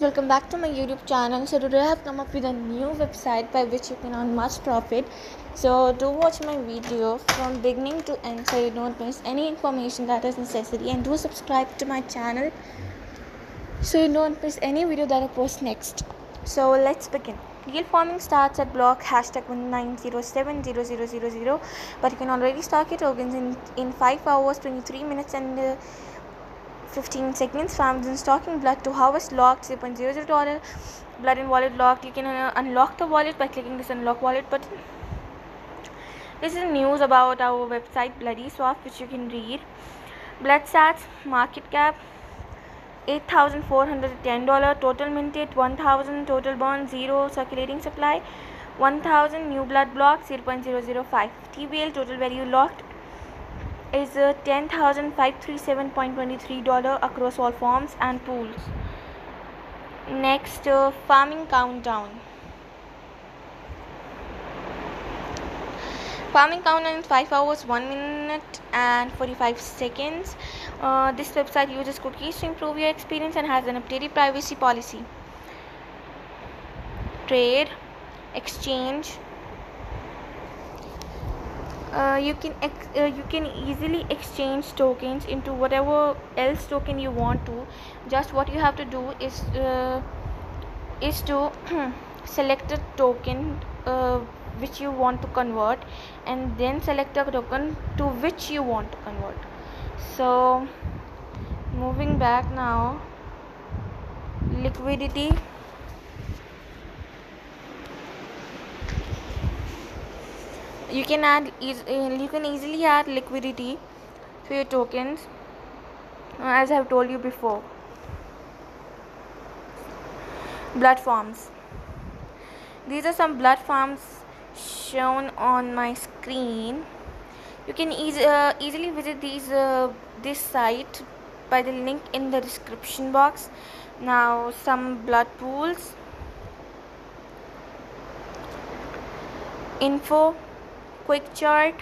welcome back to my YouTube channel. So today I have come up with a new website by which you can earn much profit. So do watch my video from beginning to end so you don't miss any information that is necessary, and do subscribe to my channel so you don't miss any video that I post next. So let's begin. Yield farming starts at block #19070000, but you can already start your tokens in 5 hours 23 minutes and 15 seconds. Farms in stocking blood to harvest locked $0.00 blood in wallet locked. You can unlock the wallet by clicking this unlock wallet button. This is news about our website Bloody Swap, which you can read. Blood stats, market cap $8,410, total minted 1,000, total burn 0, circulating supply 1,000, new blood block 0.005, TBL, total value locked is $10,537.23 across all forms and pools. Next, farming countdown. Farming countdown in 5 hours 1 minute and 45 seconds. This website uses cookies to improve your experience and has an updated privacy policy. Trade, exchange. You can easily exchange tokens into whatever else token you want to. Just what you have to do is to select a token which you want to convert, and then select a token to which you want to convert. So moving back now, liquidity. You can easily add liquidity to your tokens, as I have told you before. Blood farms. These are some blood farms shown on my screen. You can easily visit this site by the link in the description box. Now, some blood pools. Info, quick chart.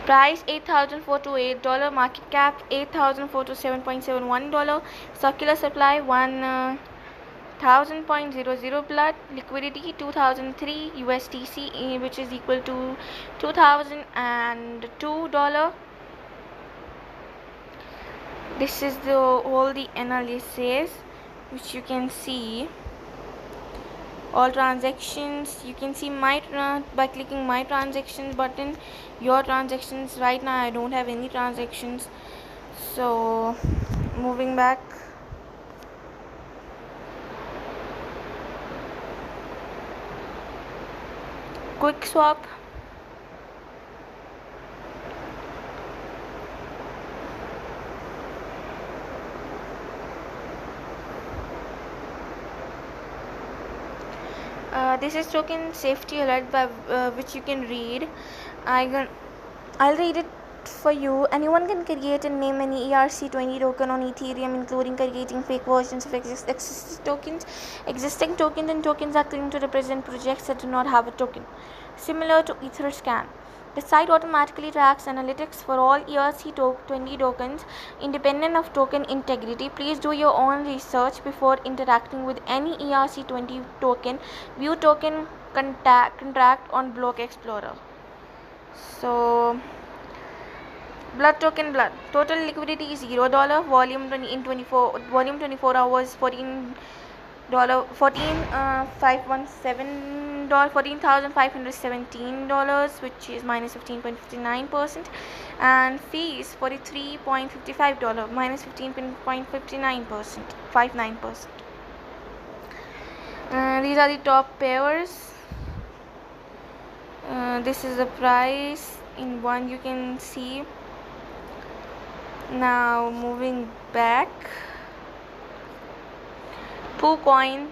Price $8,428, market cap $8,427.71, circular supply 1,000.00 blood, liquidity 2003 USDC, which is equal to $2,002. This is all the analysis which you can see. All transactions, you can see by clicking my transactions button, your transactions. Right now I don't have any transactions. So moving back, quick swap. This is token safety alert by which you can read. I'll read it for you. Anyone can create and name any ERC20 token on Ethereum, including creating fake versions of existing tokens and tokens that claim to represent projects that do not have a token. Similar to Etherscan, the site automatically tracks analytics for all ERC20 tokens, independent of token integrity. Please do your own research before interacting with any ERC20 token. View token contract on Block Explorer. So, blood token blood. Total liquidity is $0. Volume 24 hours $14,517, which is minus 15.59%, and fees $43.55, minus 15.59%. These are the top pairs. This is the price in one, you can see. Now moving back, PooCoin.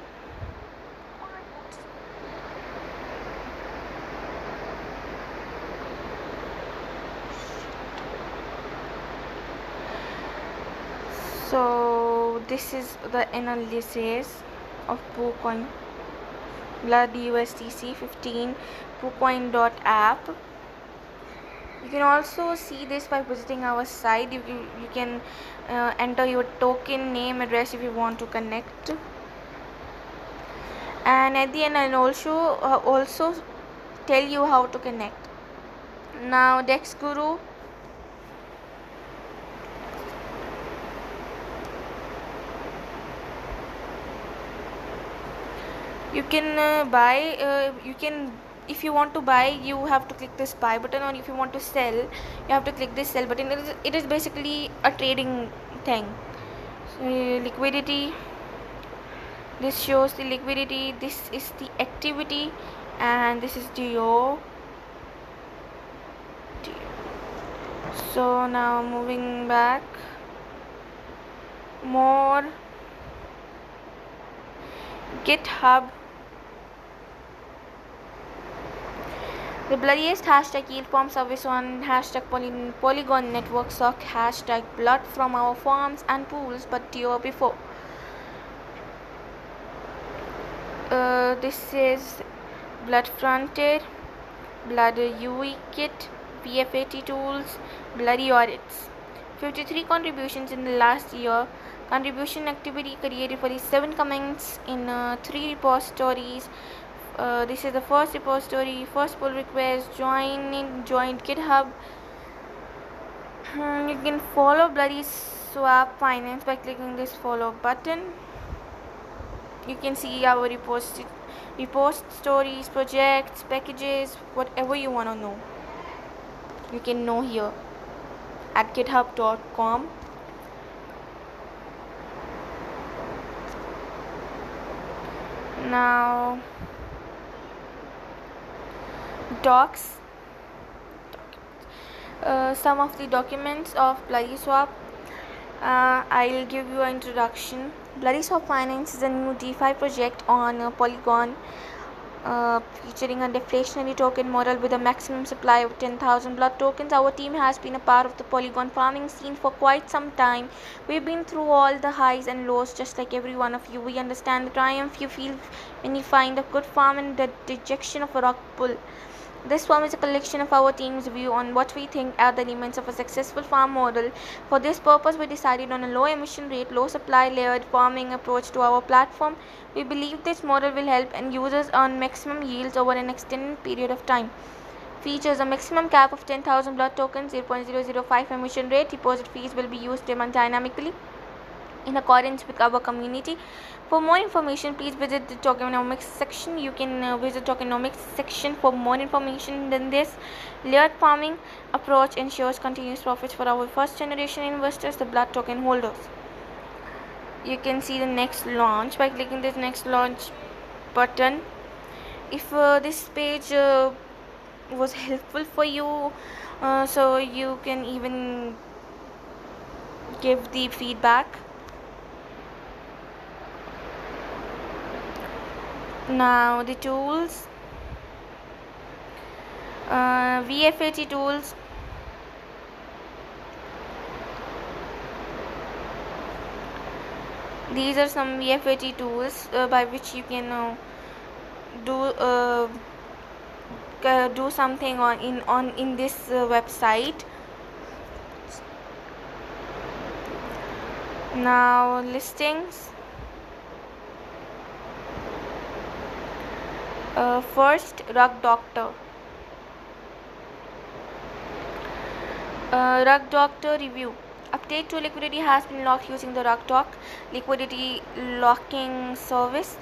So this is the analysis of PooCoin. Blood USDC 15, PooCoin.app. You can also see this by visiting our site. You can enter your token name, address if you want to connect, and at the end I'll also tell you how to connect. Now Dex Guru, you can buy, if you want to buy, you have to click this buy button, or if you want to sell, you have to click this sell button. It is basically a trading thing. So liquidity, this shows the liquidity, this is the activity, and this is DO. So now moving back, more GitHub. The bloodiest hashtag yield farm service on hashtag Polygon network suck hashtag blood from our farms and pools, but year before. This is Blood Frontier, Blood UE Kit, PFAT tools, bloody audits. 53 contributions in the last year. Contribution activity created 47 comments in 3 repositories. This is the first repository, first pull request, joined GitHub. You can follow Bloody Swap Finance by clicking this follow button. You can see our repost stories, projects, packages, whatever you want to know. You can know here at github.com. Now docs, some of the documents of Bloody Swap. I'll give you an introduction. Bloody Swap Finance is a new DeFi project on Polygon, featuring a deflationary token model with a maximum supply of 10,000 blood tokens. Our team has been a part of the Polygon farming scene for quite some time. We've been through all the highs and lows just like every one of you. We understand the triumph you feel when you find a good farm and the dejection of a rock pull. This farm is a collection of our team's view on what we think are the elements of a successful farm model. For this purpose, we decided on a low emission rate, low supply layered farming approach to our platform. We believe this model will help end users earn maximum yields over an extended period of time. Features a maximum cap of 10,000 blood tokens, 0.005 emission rate. Deposit fees will be used dynamically in accordance with our community. For more information, please visit the tokenomics section. You can visit tokenomics section for more information than this. Layered farming approach ensures continuous profits for our first generation investors, the blood token holders. You can see the next launch by clicking this next launch button. If this page was helpful for you, so you can even give the feedback. Now the tools, VFAT tools. These are some VFAT tools by which you can do something in this website. Now listings. First, Rug Doctor. Rug Doctor review. Update to liquidity has been locked using the RugDoc liquidity locking service.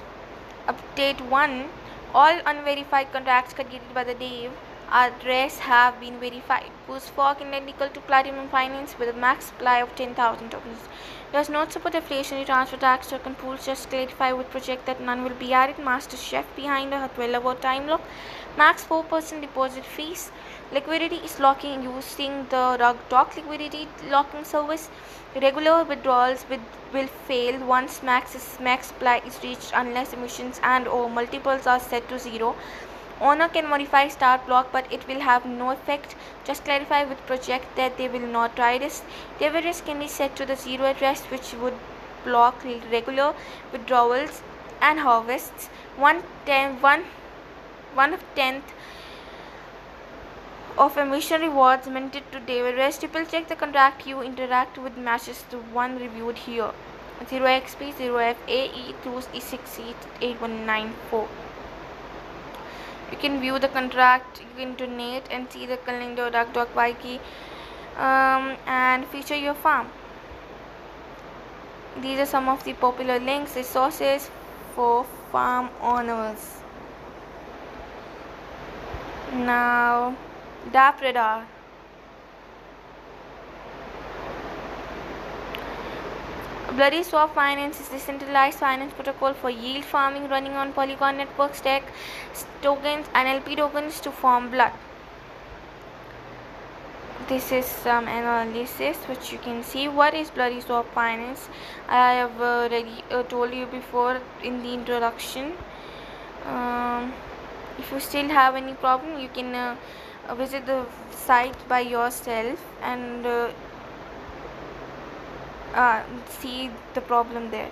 Update 1. All unverified contracts created by the dev address have been verified. Boost fork identical to Platinum Finance with a max supply of 10,000 tokens. Does not support deflationary transfer tax token pools. Just clarify with project that none will be added. Master chef behind a 12-hour time lock. Max 4% deposit fees. Liquidity is locking using the RugDoc liquidity locking service. Regular withdrawals will fail once max supply is reached unless emissions and or multiples are set to 0. Owner can modify start block, but it will have no effect. Just clarify with project that they will not try this. Their risk can be set to the 0 address, which would block regular withdrawals and harvests. 1/10 of emission rewards minted today, whereas triple check the contract you interact with matches the one reviewed here. 0xp 0FAE 2E6E8194. You can view the contract, you can donate and see the calendar duck key and feature your farm. These are some of the popular links, resources for farm owners. Now, DappRadar. Bloody Swap Finance is the centralized finance protocol for yield farming running on Polygon network. Stack tokens and LP tokens to form Blood. This is some analysis which you can see. What is Bloody Swap Finance? I have already told you before in the introduction. If you still have any problem, you can visit the site by yourself and see the problem there.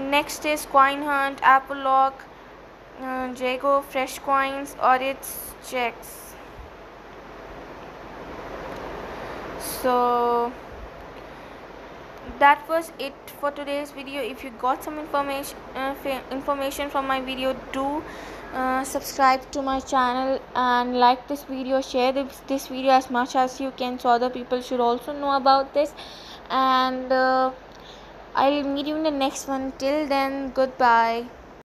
Next is Coin Hunt, Apple Lock, Jago, Fresh Coins, Audits, Checks. So that was it for today's video. If you got some information from my video, do subscribe to my channel and like this video. Share this video as much as you can so other people should also know about this. And I'll meet you in the next one. Till then, goodbye.